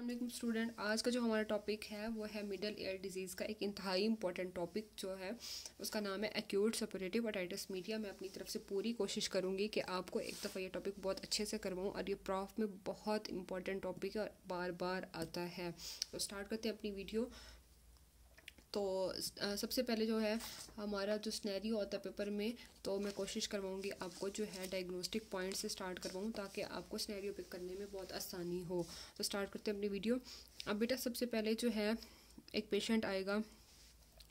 अस्सलाम स्टूडेंट, आज का जो हमारा टॉपिक है वो है मिडल ईयर डिजीज़ का एक इंतहाई इंपॉर्टेंट टॉपिक जो है उसका नाम है एक्यूट सपोरेटिव ओटाइटिस मीडिया। मैं अपनी तरफ से पूरी कोशिश करूँगी कि आपको एक दफ़ा ये टॉपिक बहुत अच्छे से करवाऊँ और ये प्रॉफ में बहुत इंपॉर्टेंट टॉपिक है और बार बार आता है। तो स्टार्ट करते हैं अपनी वीडियो। तो सबसे पहले जो है हमारा जो स्नैरियो होता है पेपर में, तो मैं कोशिश करवाऊँगी आपको जो है डायग्नोस्टिक पॉइंट से स्टार्ट करवाऊँ ताकि आपको स्नैरियो पिक करने में बहुत आसानी हो। तो स्टार्ट करते हैं अपनी वीडियो। अब बेटा सबसे पहले जो है एक पेशेंट आएगा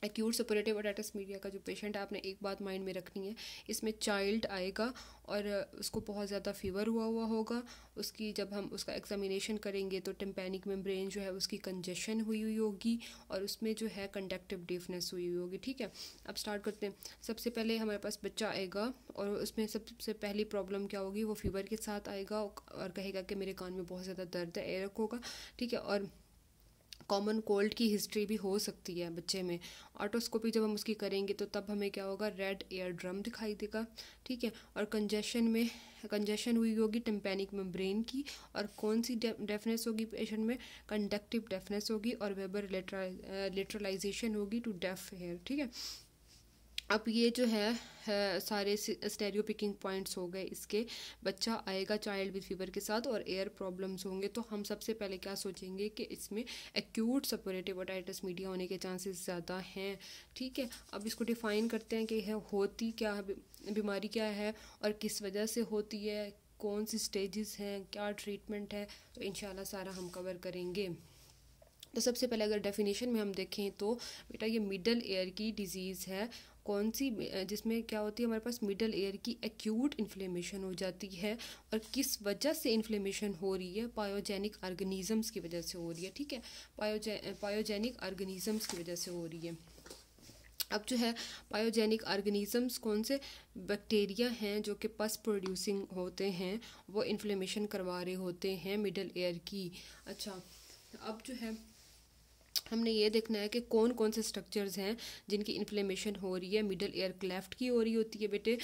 एक्यूट सपोरेटिव ओटाइटिस मीडिया का। जो पेशेंट है आपने एक बात माइंड में रखनी है, इसमें चाइल्ड आएगा और उसको बहुत ज़्यादा फीवर हुआ होगा। उसकी जब हम उसका एग्जामिनेशन करेंगे तो टिम्पैनिक मेम्ब्रेन जो है उसकी कंजेशन हुई होगी और उसमें जो है कंडक्टिव डीफनेस हुई होगी। ठीक है, अब स्टार्ट करते हैं। सबसे पहले हमारे पास बच्चा आएगा और उसमें सबसे पहली प्रॉब्लम क्या होगी, वो फीवर के साथ आएगा और कहेगा कि मेरे कान में बहुत ज़्यादा दर्द है, एयरक होगा। ठीक है, और कॉमन कोल्ड की हिस्ट्री भी हो सकती है बच्चे में। ऑटोस्कोपी जब हम उसकी करेंगे तो तब हमें क्या होगा, रेड एयर ड्रम दिखाई देगा। ठीक है, और कंजेशन हुई होगी टिम्पैनिक मेम्ब्रेन की। और कौन सी डेफनेस होगी पेशेंट में, कंडक्टिव डेफनेस होगी और वेबर लेटरलाइजेशन होगी टू डेफ हेयर। ठीक है, अब ये जो है सारे स्टेरियो पिकिंग पॉइंट्स हो गए इसके। बच्चा आएगा चाइल्ड विद फीवर के साथ और एयर प्रॉब्लम्स होंगे, तो हम सबसे पहले क्या सोचेंगे कि इसमें एक्यूट सपोरेटिव ओटाइटिस मीडिया होने के चांसेस ज़्यादा हैं। ठीक है, अब इसको डिफ़ाइन करते हैं कि है होती क्या, बीमारी क्या है और किस वजह से होती है, कौन सी स्टेजेस हैं, क्या ट्रीटमेंट है, तो इंशाल्लाह सारा हम कवर करेंगे। तो सबसे पहले अगर डेफिनेशन में हम देखें तो बेटा ये मिडल एयर की डिजीज़ है। कौन सी, जिसमें क्या होती है हमारे पास मिडल एयर की एक्यूट इन्फ्लेमेशन हो जाती है। और किस वजह से इन्फ्लेमेशन हो रही है, पायोजेनिक ऑर्गेनिजम्स की वजह से हो रही है। ठीक है, पायोजेनिक ऑर्गेनिजम्स की वजह से हो रही है। अब जो है पायोजेनिक ऑर्गेनिजम्स कौन से बैक्टीरिया हैं जो कि पस प्रोड्यूसिंग होते हैं, वो इन्फ्लेमेशन करवा रहे होते हैं मिडल एयर की। अच्छा, अब जो है हमने ये देखना है कि कौन कौन से स्ट्रक्चर्स हैं जिनकी इन्फ्लेमेशन हो रही है। मिडल एयर क्लेफ्ट की हो रही होती है बेटे,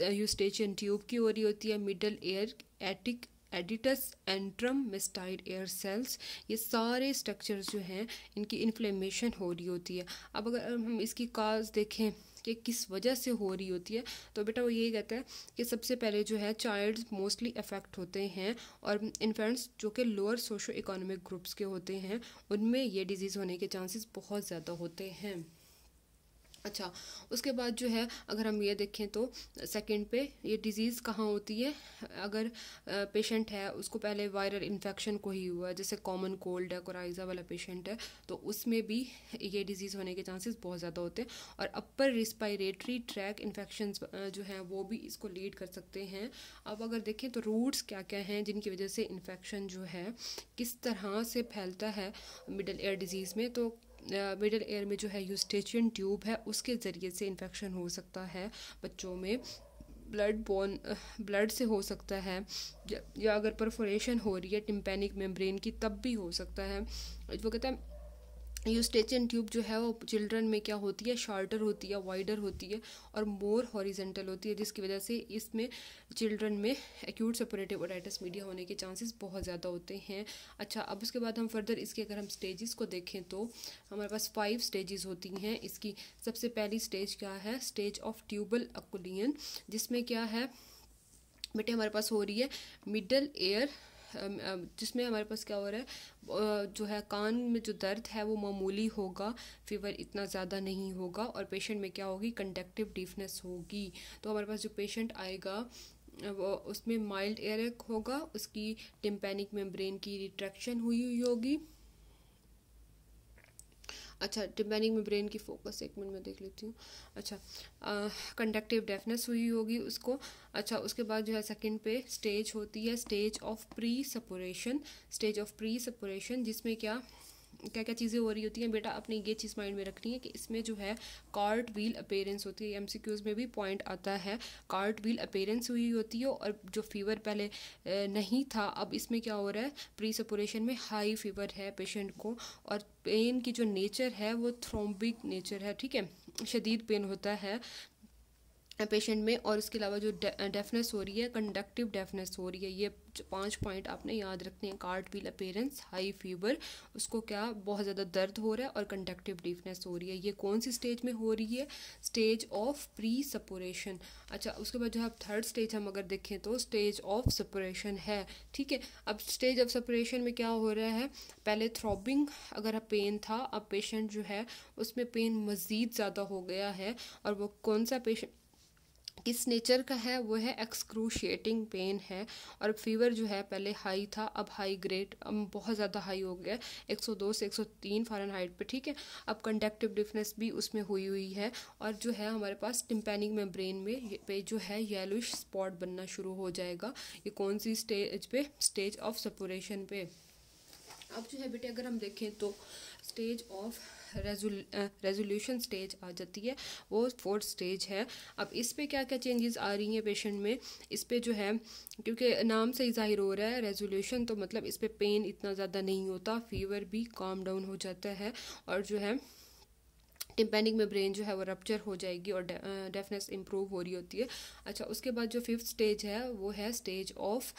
यूस्टेचियन ट्यूब की हो रही होती है, middle ear attic aditus antrum mastoid air cells, ये सारे स्ट्रक्चर्स जो हैं इनकी इन्फ्लेमेशन हो रही होती है। अब अगर हम इसकी काज देखें कि किस वजह से हो रही होती है, तो बेटा वो यही कहता है कि सबसे पहले जो है चाइल्ड मोस्टली अफेक्ट होते हैं और इन्फेंट्स जो कि लोअर सोशो इकोनॉमिक ग्रुप्स के होते हैं उनमें ये डिजीज़ होने के चांसेस बहुत ज़्यादा होते हैं। अच्छा, उसके बाद जो है अगर हम ये देखें तो सेकंड पे ये डिज़ीज़ कहाँ होती है। अगर पेशेंट है उसको पहले वायरल इन्फेक्शन को ही हुआ है, जैसे कॉमन कोल्ड है, कोराइजा वाला पेशेंट है, तो उसमें भी ये डिज़ीज़ होने के चांसेस बहुत ज़्यादा होते हैं। और अपर रिस्पायरेटरी ट्रैक इन्फेक्शंस जो हैं वो भी इसको लीड कर सकते हैं। अब अगर देखें तो रूट्स क्या क्या हैं जिनकी वजह से इन्फेक्शन जो है किस तरह से फैलता है मिडल एयर डिजीज़ में, तो मिडल एयर में जो है यूस्टेचियन ट्यूब है उसके ज़रिए से इन्फेक्शन हो सकता है बच्चों में। ब्लड से हो सकता है, या अगर परफोरेशन हो रही है टिम्पैनिक मेम्ब्रेन की तब भी हो सकता है। वो कहता है यूस्टेचियन ट्यूब जो है वो चिल्ड्रन में क्या होती है, शॉर्टर होती है, वाइडर होती है और मोर हॉरिजेंटल होती है, जिसकी वजह से इसमें चिल्ड्रन में एक्यूट सपोरेटिव ओटाइटिस मीडिया होने के चांसेस बहुत ज़्यादा होते हैं। अच्छा, अब उसके बाद हम फर्दर इसके अगर हम स्टेजेस को देखें तो हमारे पास 5 स्टेजेस होती हैं इसकी। सबसे पहली स्टेज क्या है, स्टेज ऑफ ट्यूबल अकुलियन, जिसमें क्या है बेटे हमारे पास हो रही है मिडल एयर, जिसमें हमारे पास क्या हो रहा है, जो है कान में जो दर्द है वो मामूली होगा, फीवर इतना ज़्यादा नहीं होगा और पेशेंट में क्या होगी, कंडक्टिव डीफनेस होगी। तो हमारे पास जो पेशेंट आएगा वो उसमें माइल्ड एयरक होगा, उसकी टिम्पैनिक मेम्ब्रेन की रिट्रैक्शन हुई होगी। अच्छा, टिम्पैनिक मेम्ब्रेन की फोकस एक मिनट में देख लेती हूँ। अच्छा, कंडक्टिव डेफनेस हुई होगी उसको। अच्छा, उसके बाद जो है सेकंड पे स्टेज होती है stage of pre suppuration, stage of pre suppuration, जिसमें क्या क्या क्या चीज़ें हो रही होती हैं बेटा, आपने ये चीज़ माइंड में रखनी है कि इसमें जो है कार्ट व्हील अपेयरेंस होती है। एमसीक्यूज़ में भी पॉइंट आता है, कार्ट व्हील अपेयरेंस हुई होती है और जो फीवर पहले नहीं था, अब इसमें क्या हो रहा है, प्री सपोरेशन में हाई फीवर है पेशेंट को और पेन की जो नेचर है वो थ्रोम्बिक नेचर है। ठीक है, शदीद पेन होता है पेशेंट में, और उसके अलावा जो डेफनेस हो रही है, कंडक्टिव डेफनेस हो रही है। ये 5 पॉइंट आपने याद रखने हैं। Cart wheel appearance, high fever, उसको क्या बहुत ज़्यादा दर्द हो रहा है, और कंडक्टिव डेफनेस हो रही है। ये कौन सी स्टेज में हो रही है? Stage of pre suppuration. अच्छा, उसके बाद जो है थर्ड स्टेज हम अगर देखें तो स्टेज ऑफ सपोरेशन है। ठीक है, अब स्टेज ऑफ सपोरेशन में क्या हो रहा है? पहले थ्रॉबिंग अगर पेन था, अब पेशेंट जो है उसमें पेन मज़ीद ज़्यादा हो गया है। और वो कौन सा पेशेंट किस नेचर का है? वो है एक्सक्रूशिएटिंग पेन है। और फीवर जो है पहले हाई था, अब हाई ग्रेड, अब बहुत ज़्यादा हाई हो गया, 102 से 103 फ़ारेनहाइट पे। ठीक है, अब कंडक्टिव डिफनेस भी उसमें हुई है। और जो है हमारे पास टिम्पैनिक मेम्ब्रेन में पे जो है येलोइश स्पॉट बनना शुरू हो जाएगा। ये कौन सी स्टेज पे? स्टेज ऑफ सपोरेशन पे। अब जो है बेटे अगर हम देखें तो स्टेज ऑफ रेजोल्यूशन स्टेज आ जाती है, वो 4th स्टेज है। अब इस पे क्या क्या चेंजेस आ रही हैं पेशेंट में? इस पे जो है, क्योंकि नाम से ही जाहिर हो रहा है रेजोल्यूशन, तो मतलब इस पे पेन इतना ज़्यादा नहीं होता, फीवर भी काम डाउन हो जाता है, और जो है टिम्पैनिक में ब्रेन जो है वो रप्चर हो जाएगी, और डेफनेस इम्प्रूव हो रही होती है। अच्छा, उसके बाद जो 5th स्टेज है वो है स्टेज ऑफ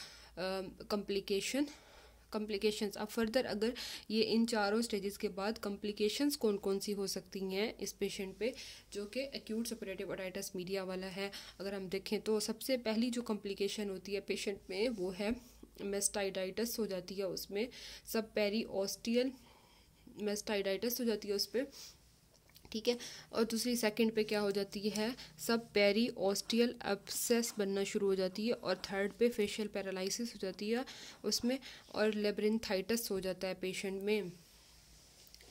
कॉम्प्लिकेशंस। अब फर्दर अगर ये इन चारों स्टेजेस के बाद कॉम्प्लिकेशंस कौन कौन सी हो सकती हैं इस पेशेंट पे, जो कि एक्यूट सपोरेटिव ओटाइटिस मीडिया वाला है, अगर हम देखें तो सबसे पहली जो कॉम्प्लिकेशन होती है पेशेंट में वो है मेस्टाइडाइटिस हो जाती है। उसमें सब पेरीओस्टियल मेस्टाइडाइटिस हो जाती है उस पर। ठीक है, और दूसरी सेकंड पे क्या हो जाती है? सब पेरीओस्टियल एब्सेस बनना शुरू हो जाती है। और थर्ड पे फेशियल पैरालिसिस हो जाती है उसमें, और लेब्रिंथाइटिस हो जाता है पेशेंट में।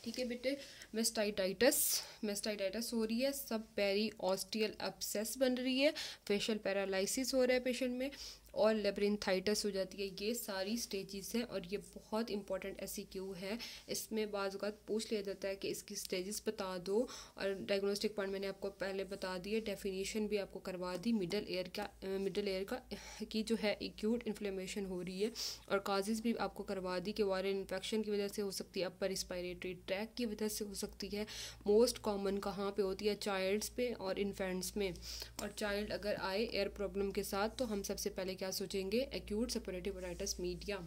ठीक है बेटे, मेस्टाइटाइटिस हो रही है, सब पेरीओस्टियल एब्सेस बन रही है, फेशियल पैरालिसिस हो रहा है पेशेंट में, और लेब्रिंथाइटिस हो जाती है। ये सारी स्टेजेस हैं, और ये बहुत इंपॉर्टेंट एससीक्यू है। इसमें बाज़ औक़ात पूछ लिया जाता है कि इसकी स्टेजेस बता दो, और डायग्नोस्टिक पॉइंट मैंने आपको पहले बता दिए, डेफिनेशन भी आपको करवा दी। मिडल एयर का की जो है एक्यूट इन्फ्लेमेशन हो रही है, और काजेज़ भी आपको करवा दी कि वायरल इन्फेक्शन की वजह से हो सकती है, अपर रिस्पायरेटरी ट्रैक की वजह से हो सकती है। मोस्ट कॉमन कहाँ पे होती है? चाइल्ड्स पे और इन्फेंट्स में। और चाइल्ड अगर आए एयर प्रॉब्लम के साथ, तो हम सबसे पहले क्या सोचेंगे? Acute suppurative otitis media.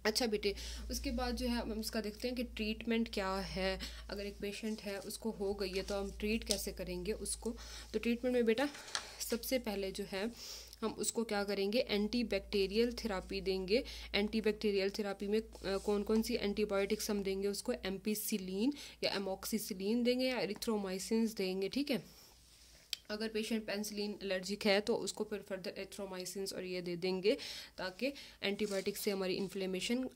अच्छा बेटे, उसके बाद जो है हम उसका देखते हैं कि ट्रीटमेंट क्या है। अगर एक पेशेंट है उसको हो गई है, तो हम ट्रीट कैसे करेंगे उसको? तो ट्रीटमेंट में बेटा सबसे पहले जो है हम उसको क्या करेंगे? एंटी बैक्टीरियल थेरापी देंगे। एंटी बैक्टीरियल थेरापी में कौन कौन सी एंटीबायोटिक्स हम देंगे उसको? एम्पीसिलिन या एमॉक्सिसिलिन देंगे, या एरिथ्रोमाइसिन देंगे। ठीक है, अगर पेशेंट पेनिसिलिन एलर्जिक है तो उसको फिर फर्दर एरिथ्रोमाइसिन और ये दे देंगे, ताकि एंटीबायोटिक से हमारी इन्फ्लेमेशन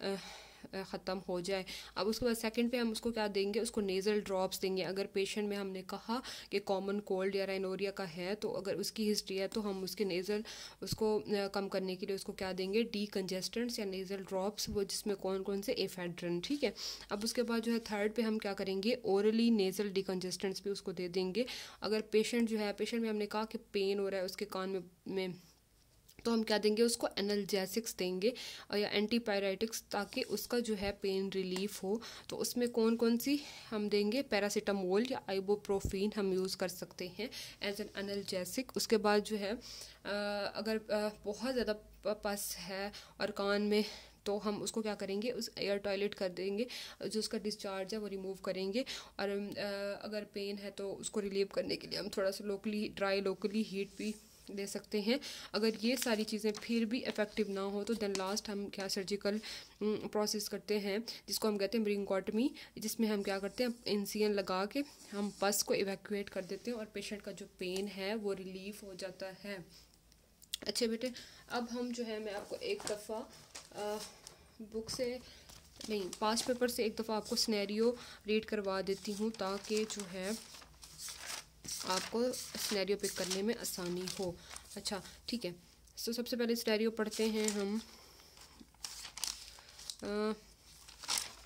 ख़त्म हो जाए। अब उसके बाद सेकंड पे हम उसको क्या देंगे? उसको नेज़ल ड्रॉप्स देंगे। अगर पेशेंट में हमने कहा कि कॉमन कोल्ड या राइनोरिया का है, तो अगर उसकी हिस्ट्री है तो हम उसके नेज़ल उसको कम करने के लिए उसको क्या देंगे? डीकंजेस्टेंट्स या नेज़ल ड्रॉप्स, वो जिसमें कौन कौन से? एफेड्रिन। ठीक है, अब उसके बाद जो है थर्ड पे हम क्या करेंगे? ओरली नेज़ल डीकंजेस्टेंट्स भी उसको दे देंगे। अगर पेशेंट जो है, पेशेंट में हमने कहा कि पेन हो रहा है उसके कान में तो हम क्या देंगे? उसको एनाल्जेसिक्स देंगे, और या एंटीपायरेटिक्स, ताकि उसका जो है पेन रिलीफ हो। तो उसमें कौन कौन सी हम देंगे? पैरासीटामोल या आइबुप्रोफीन हम यूज़ कर सकते हैं एज एन एनाल्जेसिक। उसके बाद जो है अगर बहुत ज़्यादा पस है और कान में, तो हम उसको क्या करेंगे? उस एयर टॉयलेट कर देंगे, जो उसका डिस्चार्ज है वो रिमूव करेंगे। और अगर पेन है तो उसको रिलीव करने के लिए हम थोड़ा सा लोकली हीट भी दे सकते हैं। अगर ये सारी चीज़ें फिर भी इफ़ेक्टिव ना हो, तो देन लास्ट हम क्या सर्जिकल प्रोसेस करते हैं, जिसको हम कहते हैं ब्रिंगोटमी, जिसमें हम क्या करते हैं? इंसिजन लगा के हम पस को इवैक्यूएट कर देते हैं, और पेशेंट का जो पेन है वो रिलीफ हो जाता है। अच्छे बेटे, अब हम जो है, मैं आपको एक दफ़ा बुक से नहीं, पास्ट पेपर से एक दफ़ा आपको सिनेरियो रीड करवा देती हूँ, ताकि जो है आपको सिनेरियो पिक करने में आसानी हो। अच्छा ठीक है, तो सबसे पहले सिनेरियो पढ़ते हैं हम।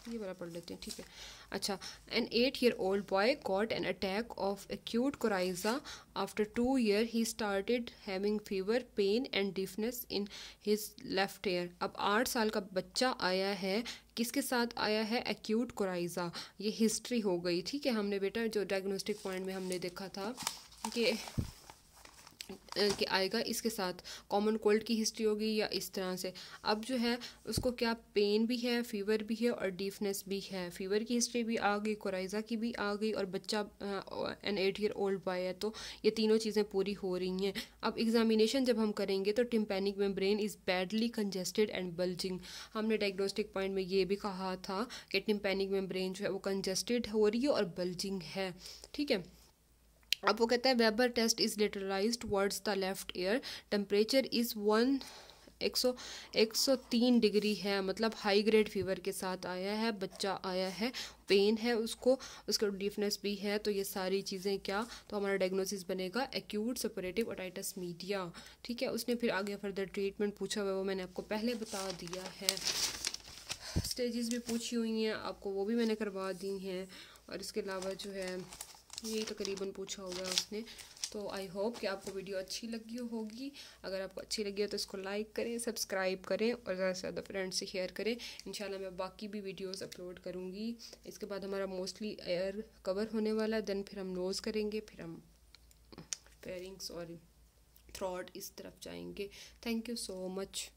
ये वाला पढ़ लेते हैं। ठीक है, अच्छा, an 8-year-old boy got an attack of acute coryza. After 2 years, he started having fever, pain and deafness in his left ear. अब 8 साल का बच्चा आया है, किसके साथ आया है? Acute coryza. ये हिस्ट्री हो गई। ठीक है, हमने बेटा जो डायग्नोस्टिक पॉइंट में हमने देखा था कि कि आएगा, इसके साथ कॉमन कोल्ड की हिस्ट्री होगी या इस तरह से। अब जो है उसको क्या पेन भी है, फीवर भी है और डीफनेस भी है। फीवर की हिस्ट्री भी आ गई, कोराइजा की भी आ गई और बच्चा एन 8 ईयर ओल्ड बॉय है, तो ये तीनों चीज़ें पूरी हो रही हैं। अब एग्जामिनेशन जब हम करेंगे तो tympanic membrane is badly congested and bulging. हमने डायग्नोस्टिक पॉइंट में ये भी कहा था कि टिम्पैनिक मेम्ब्रेन जो है वो कंजेस्टेड हो रही है और बल्जिंग है, ठीक है। अब वो कहता है Weber test is lateralized towards the left ear, temperature is 103 degree है, मतलब हाई ग्रेड फीवर के साथ आया है, बच्चा आया है, पेन है उसको, उसका डिफनेस भी है। तो ये सारी चीज़ें क्या, तो हमारा डायग्नोसिस बनेगा एक्यूट सपोरेटिव ओटाइटिस मीडिया, ठीक है। उसने फिर आगे फर्दर ट्रीटमेंट पूछा हुआ है, वो मैंने आपको पहले बता दिया है। स्टेजेस भी पूछी हुई हैं आपको, वो भी मैंने करवा दी हैं। और इसके अलावा जो है ये तकरीबन पूछा हुआ है उसने। तो आई होप कि आपको वीडियो अच्छी लगी होगी। अगर आपको अच्छी लगी हो तो इसको लाइक करें, सब्सक्राइब करें और ज़्यादा से ज़्यादा फ्रेंड्स से शेयर करें। इंशाल्लाह मैं बाकी भी वीडियोस अपलोड करूँगी। इसके बाद हमारा मोस्टली एयर कवर होने वाला है, देन फिर हम नोज़ करेंगे, फिर हम फेरिंग्स और थ्रॉट इस तरफ जाएंगे। Thank you so much.